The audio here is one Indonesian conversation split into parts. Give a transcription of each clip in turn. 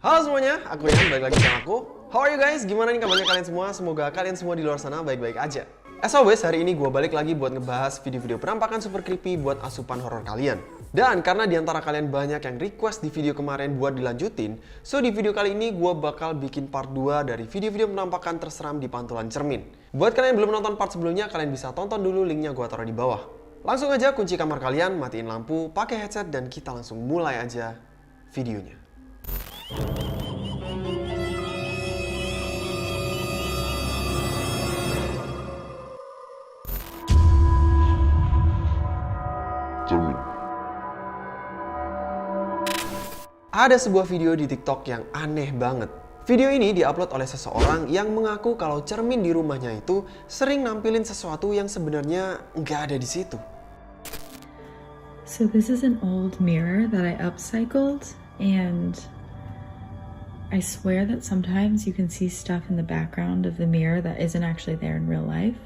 Halo semuanya, aku Yan, balik lagi sama aku. How are you guys? Gimana nih kabarnya kalian semua? Semoga kalian semua di luar sana baik-baik aja. As always, hari ini gue balik lagi buat ngebahas video-video penampakan super creepy buat asupan horor kalian. Dan karena diantara kalian banyak yang request di video kemarin buat dilanjutin, so di video kali ini gue bakal bikin part 2 dari video-video penampakan terseram di pantulan cermin. Buat kalian yang belum nonton part sebelumnya, kalian bisa tonton dulu, linknya gue taruh di bawah. Langsung aja kunci kamar kalian, matiin lampu, pakai headset, dan kita langsung mulai aja videonya. Ada sebuah video di TikTok yang aneh banget. Video ini diupload oleh seseorang yang mengaku kalau cermin di rumahnya itu sering nampilin sesuatu yang sebenarnya nggak ada di situ. So this is an old mirror that I upcycled, and I swear that sometimes you can see stuff in the background of the mirror that isn't actually there in real life.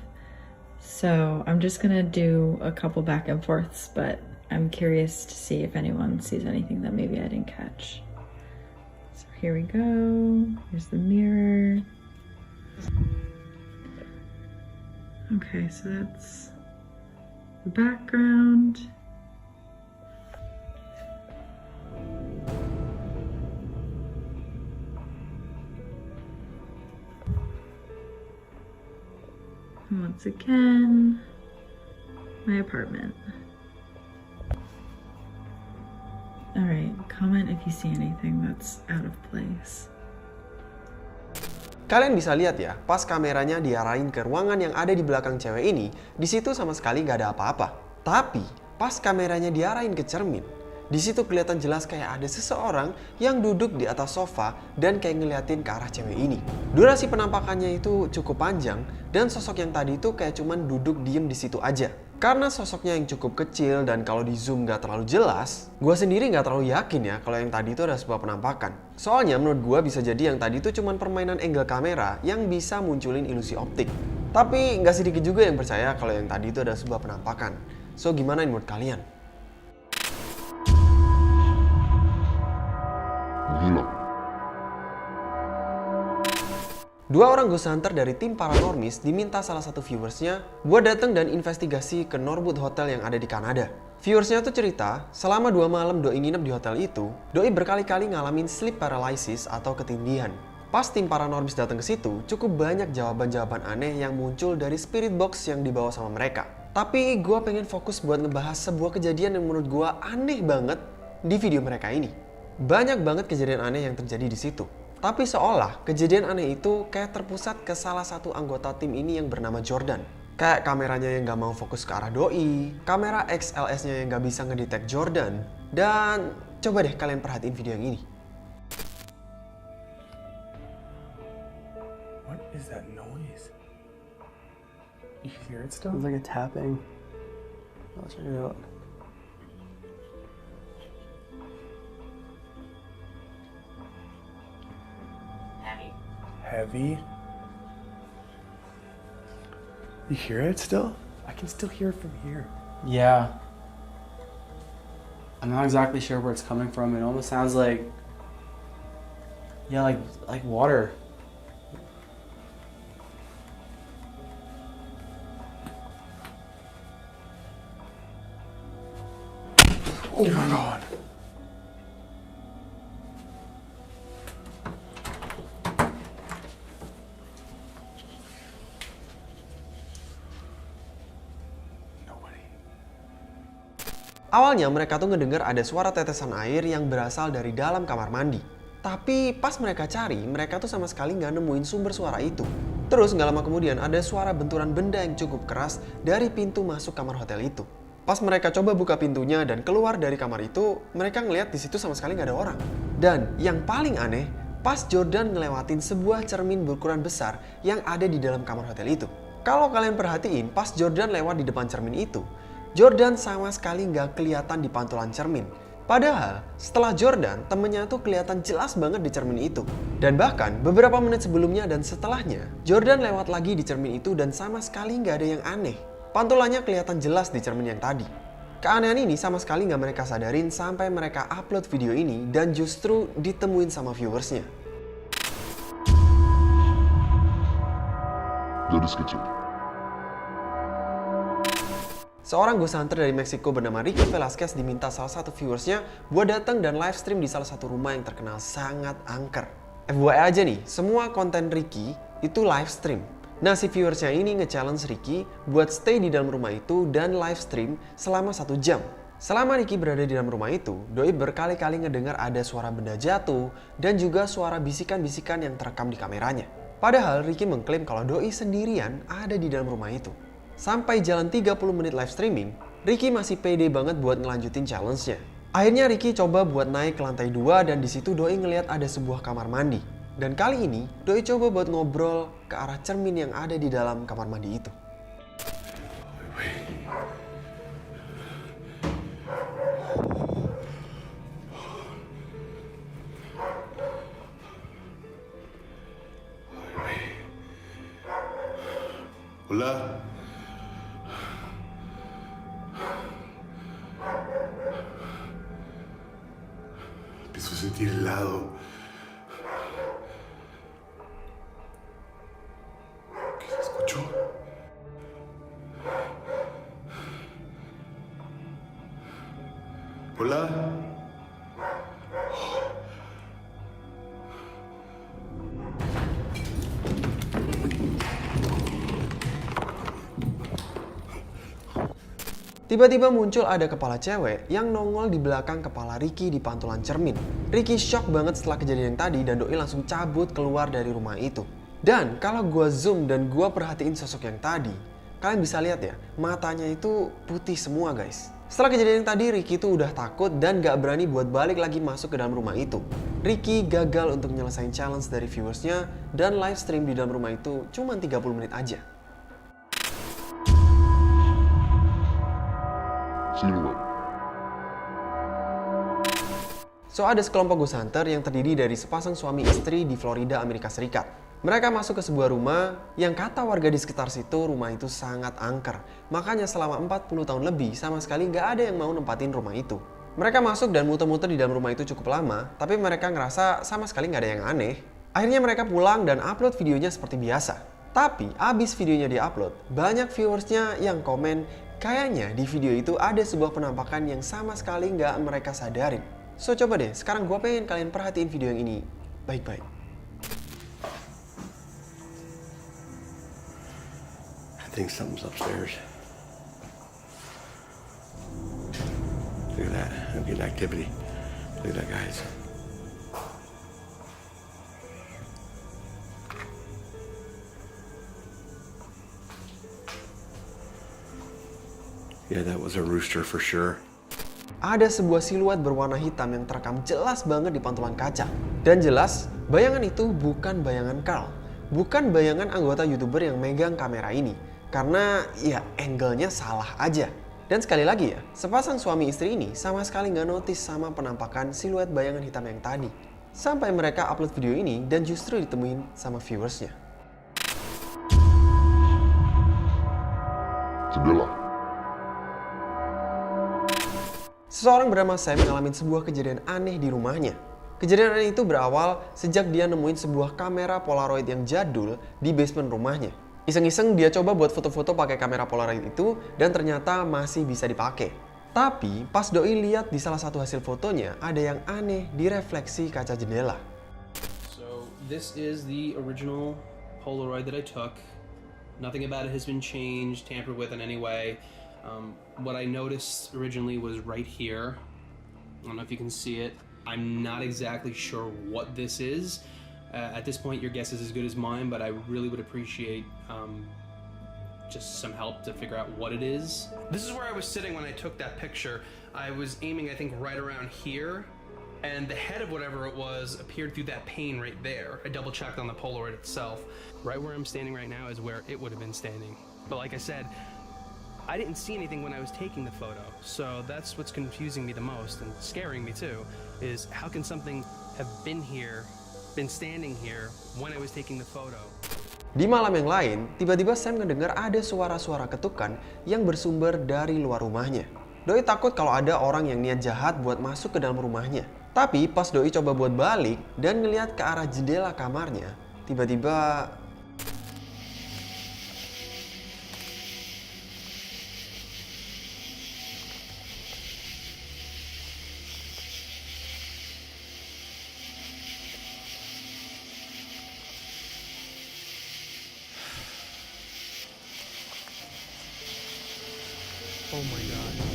So I'm just gonna do a couple back and forths, but I'm curious to see if anyone sees anything that maybe I didn't catch. So here we go. Here's the mirror. Okay, so that's the background. And once again, my apartment. Alright, comment if you see anything that's out of place. Kalian bisa lihat ya, pas kameranya diarahin ke ruangan yang ada di belakang cewek ini, di situ sama sekali nggak ada apa-apa. Tapi pas kameranya diarahin ke cermin, di situ kelihatan jelas kayak ada seseorang yang duduk di atas sofa dan kayak ngeliatin ke arah cewek ini. Durasi penampakannya itu cukup panjang dan sosok yang tadi itu kayak cuman duduk diem di situ aja. Karena sosoknya yang cukup kecil dan kalau di zoom nggak terlalu jelas, gue sendiri nggak terlalu yakin ya kalau yang tadi itu adalah sebuah penampakan. Soalnya menurut gue bisa jadi yang tadi itu cuman permainan angle kamera yang bisa munculin ilusi optik. Tapi nggak sedikit juga yang percaya kalau yang tadi itu adalah sebuah penampakan. So gimana menurut kalian? Dua orang ghost hunter dari tim Paranormis diminta salah satu viewersnya buat datang dan investigasi ke Norwood Hotel yang ada di Kanada. Viewersnya tuh cerita, selama 2 malam Doi nginep di hotel itu, Doi berkali-kali ngalamin sleep paralysis atau ketindihan. Pas tim Paranormis datang ke situ, cukup banyak jawaban-jawaban aneh yang muncul dari spirit box yang dibawa sama mereka. Tapi gue pengen fokus buat ngebahas sebuah kejadian yang menurut gue aneh banget di video mereka ini. Banyak banget kejadian aneh yang terjadi di situ. Tapi seolah kejadian aneh itu kayak terpusat ke salah satu anggota tim ini yang bernama Jordan. Kayak kameranya yang gak mau fokus ke arah Doi, kamera XLS-nya yang gak bisa ngedetect Jordan, dan coba deh kalian perhatiin video yang ini. What is that noise? You hear it still? It's like a tapping. I'll check it out. Heavy. You hear it still? I can still hear it from here. Yeah. I'm not exactly sure where it's coming from. It almost sounds like, yeah, like water. Oh my god. Awalnya mereka tuh ngedenger ada suara tetesan air yang berasal dari dalam kamar mandi. Tapi pas mereka cari, mereka tuh sama sekali nggak nemuin sumber suara itu. Terus nggak lama kemudian ada suara benturan benda yang cukup keras dari pintu masuk kamar hotel itu. Pas mereka coba buka pintunya dan keluar dari kamar itu, mereka ngeliat di situ sama sekali nggak ada orang. Dan yang paling aneh, pas Jordan ngelewatin sebuah cermin berukuran besar yang ada di dalam kamar hotel itu. Kalau kalian perhatiin, pas Jordan lewat di depan cermin itu, Jordan sama sekali nggak kelihatan di pantulan cermin. Padahal setelah Jordan, temennya tuh kelihatan jelas banget di cermin itu. Dan bahkan beberapa menit sebelumnya dan setelahnya, Jordan lewat lagi di cermin itu dan sama sekali nggak ada yang aneh. Pantulannya kelihatan jelas di cermin yang tadi. Keanehan ini sama sekali nggak mereka sadarin sampai mereka upload video ini dan justru ditemuin sama viewersnya. Gadis kecil. Seorang ghost hunter dari Meksiko bernama Ricky Velasquez diminta salah satu viewersnya buat datang dan live stream di salah satu rumah yang terkenal sangat angker. FYI aja nih, semua konten Ricky itu live stream. Nah, si viewersnya ini nge-challenge Ricky buat stay di dalam rumah itu dan live stream selama 1 jam. Selama Ricky berada di dalam rumah itu, Doi berkali-kali ngedengar ada suara benda jatuh dan juga suara bisikan-bisikan yang terekam di kameranya. Padahal Ricky mengklaim kalau Doi sendirian ada di dalam rumah itu. Sampai jalan 30 menit live streaming, Ricky masih pede banget buat ngelanjutin challenge-nya. Akhirnya Ricky coba buat naik ke lantai 2 dan di situ Doi ngeliat ada sebuah kamar mandi. Dan kali ini, Doi coba buat ngobrol ke arah cermin yang ada di dalam kamar mandi itu. Hola. Empiezo a sentir helado. ¿Qué se escuchó? Hola. Tiba-tiba muncul ada kepala cewek yang nongol di belakang kepala Ricky di pantulan cermin. Ricky shock banget setelah kejadian yang tadi dan Doi langsung cabut keluar dari rumah itu. Dan kalau gua zoom dan gua perhatiin sosok yang tadi, kalian bisa lihat ya, matanya itu putih semua guys. Setelah kejadian yang tadi, Ricky itu udah takut dan gak berani buat balik lagi masuk ke dalam rumah itu. Ricky gagal untuk nyelesain challenge dari viewersnya dan live stream di dalam rumah itu cuma 30 menit aja. Siluet. So, ada sekelompok ghost hunter yang terdiri dari sepasang suami istri di Florida, Amerika Serikat. Mereka masuk ke sebuah rumah yang kata warga di sekitar situ rumah itu sangat angker. Makanya selama 40 tahun lebih sama sekali nggak ada yang mau nempatin rumah itu. Mereka masuk dan muter-muter di dalam rumah itu cukup lama, tapi mereka ngerasa sama sekali nggak ada yang aneh. Akhirnya mereka pulang dan upload videonya seperti biasa. Tapi abis videonya diupload, banyak viewersnya yang komen kayaknya di video itu ada sebuah penampakan yang sama sekali nggak mereka sadarin. So coba deh, sekarang gue pengen kalian perhatiin video yang ini baik-baik. I think something's upstairs. Look at that. I'm getting activity. Look at that, guys. Yeah, that was a rooster for sure. Ada sebuah siluet berwarna hitam yang terekam jelas banget di pantulan kaca. Dan jelas, bayangan itu bukan bayangan Carl. Bukan bayangan anggota YouTuber yang megang kamera ini. Karena ya angle-nya salah aja. Dan sekali lagi ya, sepasang suami istri ini sama sekali nggak notice sama penampakan siluet bayangan hitam yang tadi. Sampai mereka upload video ini dan justru ditemuin sama viewersnya. Jendela. Seseorang bernama Sam ngalamin sebuah kejadian aneh di rumahnya. Kejadian aneh itu berawal sejak dia nemuin sebuah kamera Polaroid yang jadul di basement rumahnya. Iseng-iseng dia coba buat foto-foto pakai kamera Polaroid itu dan ternyata masih bisa dipakai. Tapi pas Doi lihat di salah satu hasil fotonya ada yang aneh di refleksi kaca jendela. So this is the original Polaroid that I took. Nothing about it has been changed, tampered with in any way. What I noticed originally was right here. I don't know if you can see it. I'm not exactly sure what this is. At this point, your guess is as good as mine, but I really would appreciate just some help to figure out what it is. This is where I was sitting when I took that picture. I was aiming, I think, right around here, and the head of whatever it was appeared through that pane right there. I double-checked on the Polaroid itself. Right where I'm standing right now is where it would have been standing. But like I said, I didn't see anything when I was taking the photo, so that's what's confusing me the most and scaring me too, is how can something have been standing here when I was taking the photo. Di malam yang lain, tiba-tiba Sam ngedengar ada suara-suara ketukan yang bersumber dari luar rumahnya. Doi takut kalau ada orang yang niat jahat buat masuk ke dalam rumahnya. Tapi pas Doi coba buat balik dan ngeliat ke arah jendela kamarnya, tiba-tiba Oh my god.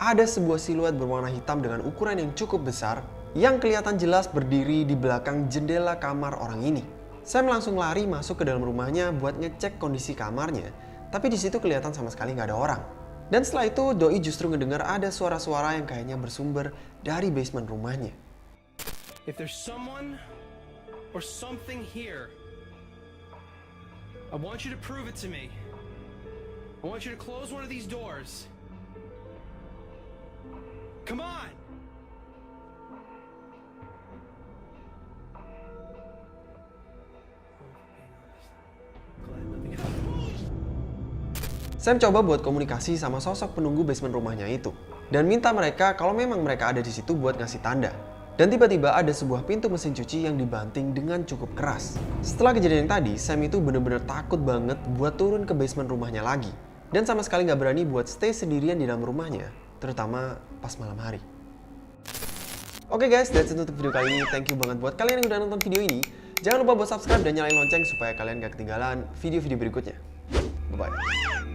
ada sebuah siluet berwarna hitam dengan ukuran yang cukup besar yang kelihatan jelas berdiri di belakang jendela kamar orang ini. Sam langsung lari masuk ke dalam rumahnya buat ngecek kondisi kamarnya, tapi di situ kelihatan sama sekali nggak ada orang. Dan setelah itu Doi justru ngedengar ada suara-suara yang kayaknya bersumber dari basement rumahnya. If there's someone or something here, I want you to prove it to me. I want you to close one of these doors. Come on! Sam coba buat komunikasi sama sosok penunggu basement rumahnya itu dan minta mereka kalau memang mereka ada di situ buat ngasih tanda. Dan tiba-tiba ada sebuah pintu mesin cuci yang dibanting dengan cukup keras. Setelah kejadian yang tadi, Sam itu bener-bener takut banget buat turun ke basement rumahnya lagi. Dan sama sekali nggak berani buat stay sendirian di dalam rumahnya, terutama pas malam hari. Oke guys, that's it untuk video kali ini. Thank you banget buat kalian yang udah nonton video ini. Jangan lupa buat subscribe dan nyalain lonceng supaya kalian gak ketinggalan video-video berikutnya. Bye-bye.